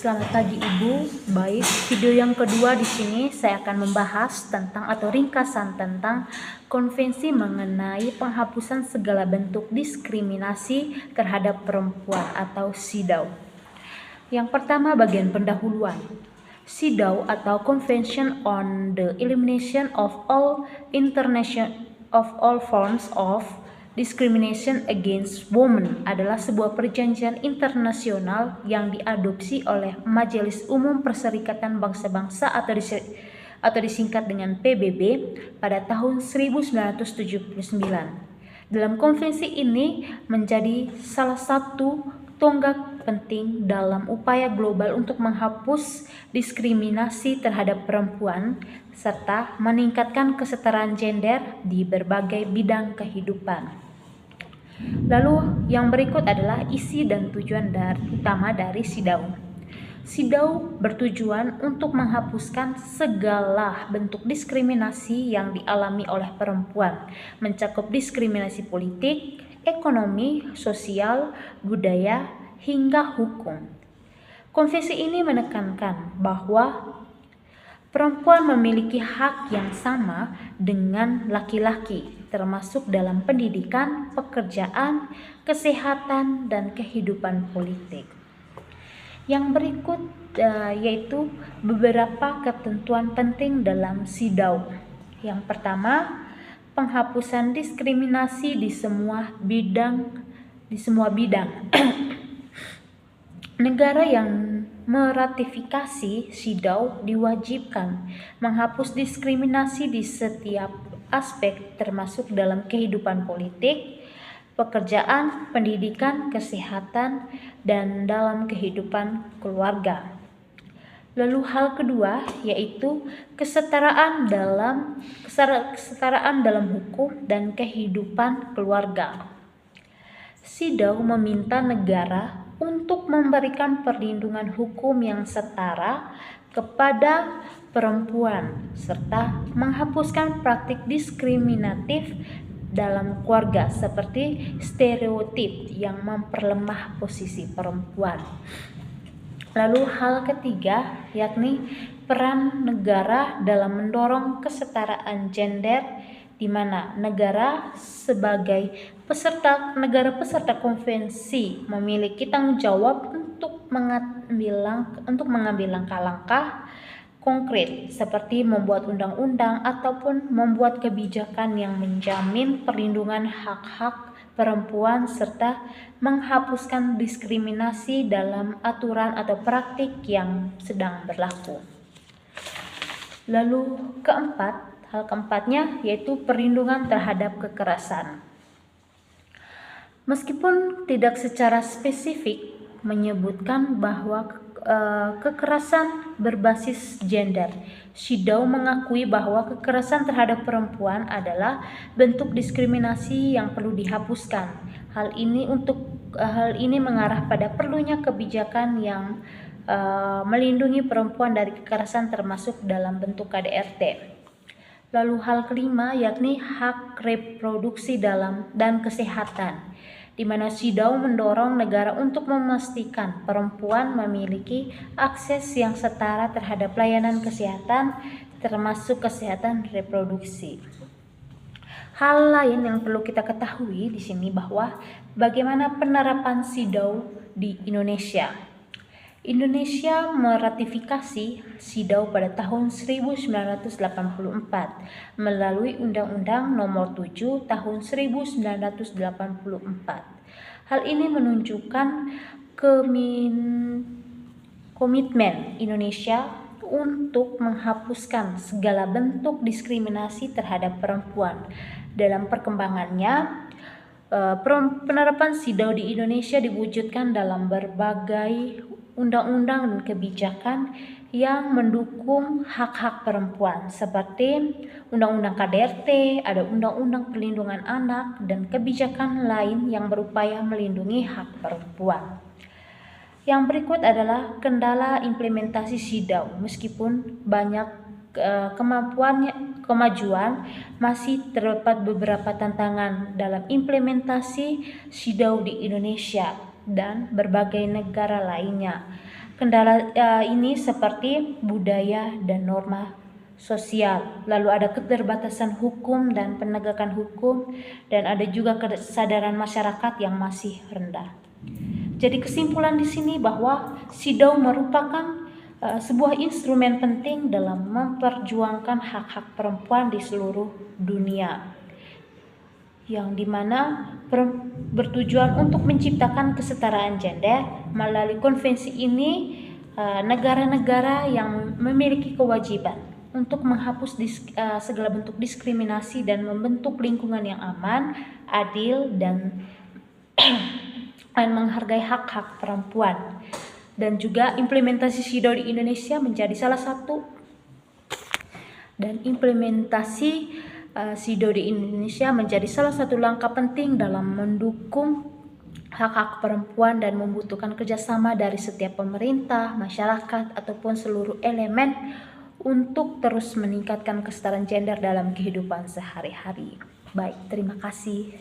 Selamat pagi Ibu. Baik, video yang kedua di sini saya akan membahas tentang atau ringkasan tentang konvensi mengenai penghapusan segala bentuk diskriminasi terhadap perempuan atau CEDAW. Yang pertama bagian pendahuluan. CEDAW atau Convention on the Elimination of all Forms of Discrimination Against Women adalah sebuah perjanjian internasional yang diadopsi oleh Majelis Umum Perserikatan Bangsa-Bangsa atau disingkat dengan PBB pada tahun 1979. Dalam konvensi ini menjadi salah satu tonggak penting dalam upaya global untuk menghapus diskriminasi terhadap perempuan serta meningkatkan kesetaraan gender di berbagai bidang kehidupan. Lalu yang berikut adalah isi dan tujuan utama dari CEDAW. CEDAW bertujuan untuk menghapuskan segala bentuk diskriminasi yang dialami oleh perempuan, mencakup diskriminasi politik, ekonomi, sosial, budaya, hingga hukum. Konvensi ini menekankan bahwa perempuan memiliki hak yang sama dengan laki-laki, termasuk dalam pendidikan, pekerjaan, kesehatan, dan kehidupan politik. Yang berikut yaitu beberapa ketentuan penting dalam CEDAW. Yang pertama, penghapusan diskriminasi di semua bidang. Negara yang meratifikasi CEDAW diwajibkan menghapus diskriminasi di setiap aspek termasuk dalam kehidupan politik, pekerjaan, pendidikan, kesehatan, dan dalam kehidupan keluarga. Lalu hal kedua yaitu kesetaraan dalam hukum dan kehidupan keluarga. CEDAW meminta negara untuk memberikan perlindungan hukum yang setara kepada perempuan serta menghapuskan praktik diskriminatif dalam keluarga seperti stereotip yang memperlemah posisi perempuan. Lalu hal ketiga yakni peran negara dalam mendorong kesetaraan gender, di mana negara sebagai negara peserta konvensi memiliki tanggung jawab untuk mengambil langkah-langkah konkret seperti membuat undang-undang ataupun membuat kebijakan yang menjamin perlindungan hak-hak perempuan serta menghapuskan diskriminasi dalam aturan atau praktik yang sedang berlaku. Lalu hal keempatnya yaitu perlindungan terhadap kekerasan. Meskipun tidak secara spesifik menyebutkan bahwa kekerasan berbasis gender, CEDAW mengakui bahwa kekerasan terhadap perempuan adalah bentuk diskriminasi yang perlu dihapuskan. Hal ini mengarah pada perlunya kebijakan yang melindungi perempuan dari kekerasan termasuk dalam bentuk KDRT. Lalu hal kelima yakni hak reproduksi dan kesehatan, di mana CEDAW mendorong negara untuk memastikan perempuan memiliki akses yang setara terhadap layanan kesehatan termasuk kesehatan reproduksi. Hal lain yang perlu kita ketahui di sini bahwa bagaimana penerapan CEDAW di Indonesia. Indonesia meratifikasi CEDAW pada tahun 1984 melalui Undang-Undang Nomor 7 Tahun 1984. Hal ini menunjukkan komitmen Indonesia untuk menghapuskan segala bentuk diskriminasi terhadap perempuan. Dalam perkembangannya, penerapan CEDAW di Indonesia diwujudkan dalam berbagai undang-undang dan kebijakan yang mendukung hak-hak perempuan seperti Undang-Undang KDRT, ada Undang-Undang Perlindungan Anak, dan kebijakan lain yang berupaya melindungi hak perempuan. Yang berikut adalah kendala implementasi CEDAW. Meskipun banyak kemajuan, masih terdapat beberapa tantangan dalam implementasi CEDAW di Indonesia dan berbagai negara lainnya. Kendala ini seperti budaya dan norma sosial, lalu ada keterbatasan hukum dan penegakan hukum, dan ada juga kesadaran masyarakat yang masih rendah. Jadi kesimpulan di sini bahwa CEDAW merupakan sebuah instrumen penting dalam memperjuangkan hak-hak perempuan di seluruh dunia, yang dimana bertujuan untuk menciptakan kesetaraan gender. Melalui konvensi ini, negara-negara yang memiliki kewajiban untuk menghapus segala bentuk diskriminasi dan membentuk lingkungan yang aman, adil, dan menghargai hak-hak perempuan. Dan juga implementasi CEDAW di Indonesia menjadi salah satu, dan implementasi CEDAW di Indonesia menjadi salah satu langkah penting dalam mendukung hak-hak perempuan dan membutuhkan kerjasama dari setiap pemerintah, masyarakat, ataupun seluruh elemen untuk terus meningkatkan kesetaraan gender dalam kehidupan sehari-hari. Baik, terima kasih.